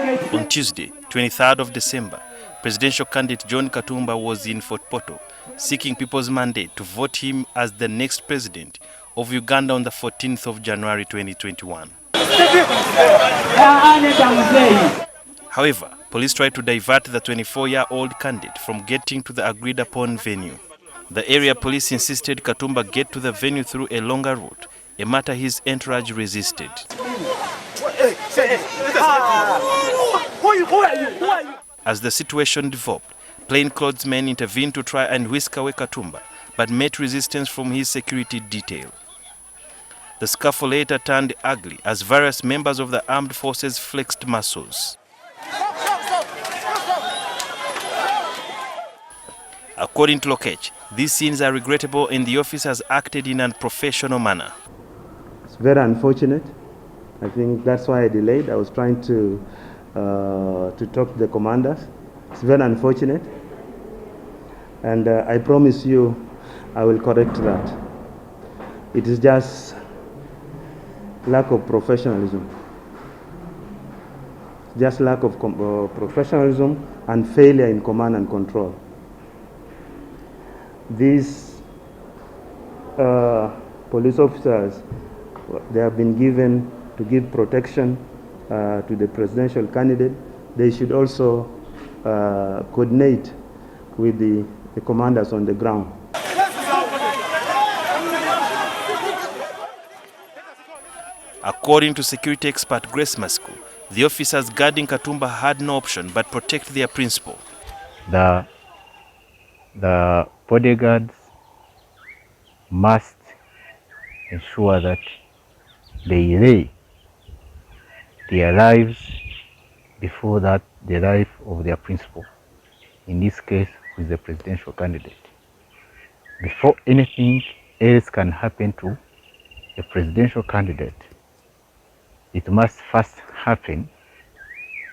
On Tuesday, 23rd of December, presidential candidate John Katumba was in Fort Portal, seeking people's mandate to vote him as the next president of Uganda on the 14th of January 2021. However, police tried to divert the 24-year-old candidate from getting to the agreed-upon venue. The area police insisted Katumba get to the venue through a longer route, a matter his entourage resisted. As the situation developed, plainclothes men intervened to try and whisk away Katumba, but met resistance from his security detail. The scuffle later turned ugly as various members of the armed forces flexed muscles. According to Lokech, these scenes are regrettable and the officers acted in an unprofessional manner. It's very unfortunate. I think that's why I delayed. I was trying to talk to the commanders. It's very unfortunate. And I promise you I will correct that. It is just lack of professionalism. Just lack of professionalism and failure in command and control. These police officers, they have been given to give protection to the presidential candidate. They should also coordinate with the commanders on the ground. According to security expert Grace Masco, the officers guarding Katumba had no option but protect their principal. The bodyguards must ensure that they lay their lives before that the life of their principal, in this case with the presidential candidate. Before anything else can happen to a presidential candidate, it must first happen,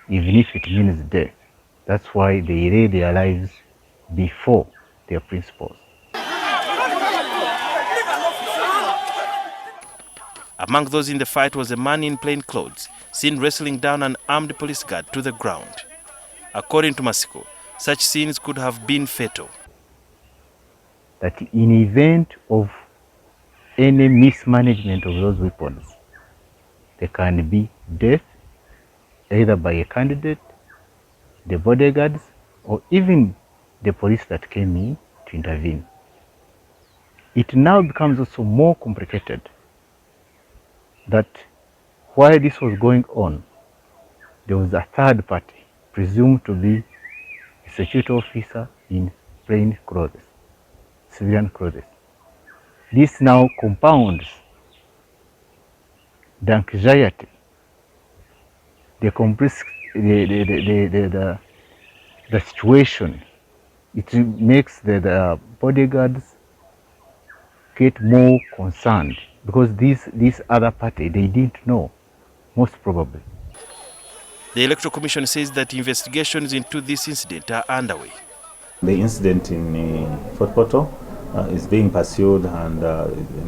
even if it means death. That's why they lay their lives before their principals. Among those in the fight was a man in plain clothes, seen wrestling down an armed police guard to the ground. According to Masiko, such scenes could have been fatal. That in event of any mismanagement of those weapons, there can be death, either by a candidate, the bodyguards, or even the police that came in to intervene. It now becomes also more complicated that while this was going on, there was a third party, presumed to be a security officer in plain clothes, civilian clothes. This now compounds the anxiety, the situation. It makes the bodyguards get more concerned because this other party, they didn't know, most probably. The Electoral Commission says that investigations into this incident are underway. The incident in Fort Portal is being pursued, and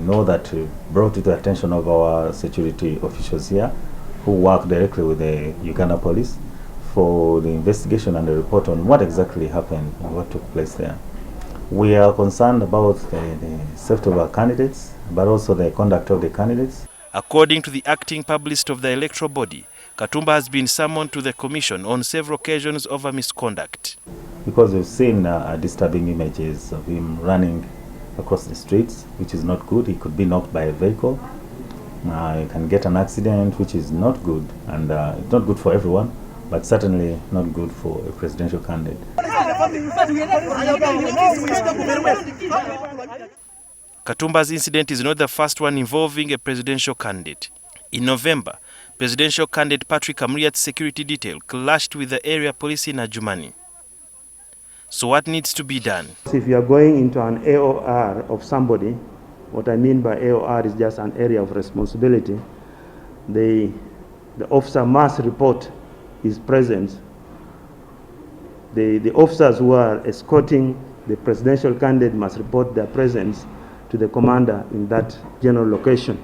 know that brought it to the attention of our security officials here who work directly with the Uganda police for the investigation and the report on what exactly happened and what took place there. We are concerned about the safety of our candidates, but also the conduct of the candidates. According to the acting publicist of the electoral body, Katumba has been summoned to the commission on several occasions over misconduct. Because we've seen disturbing images of him running across the streets, which is not good. He could be knocked by a vehicle. He can get an accident, which is not good, and it's not good for everyone, but certainly not good for a presidential candidate. Katumba's incident is not the first one involving a presidential candidate. In November, presidential candidate Patrick Amriat's security detail clashed with the area police in Adjumani. So what needs to be done? If you are going into an AOR of somebody, what I mean by AOR is just an area of responsibility, the officer must report his presence. The officers who are escorting the presidential candidate must report their presence to the commander in that general location.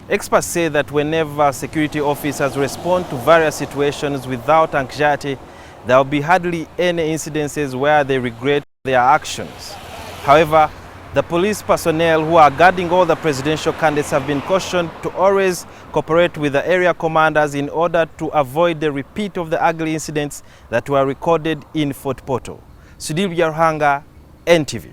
Experts say that whenever security officers respond to various situations without anxiety, there will be hardly any incidences where they regret their actions. However, the police personnel who are guarding all the presidential candidates have been cautioned to always cooperate with the area commanders in order to avoid the repeat of the ugly incidents that were recorded in Fort Portal. Sudil Yaruhanga, NTV.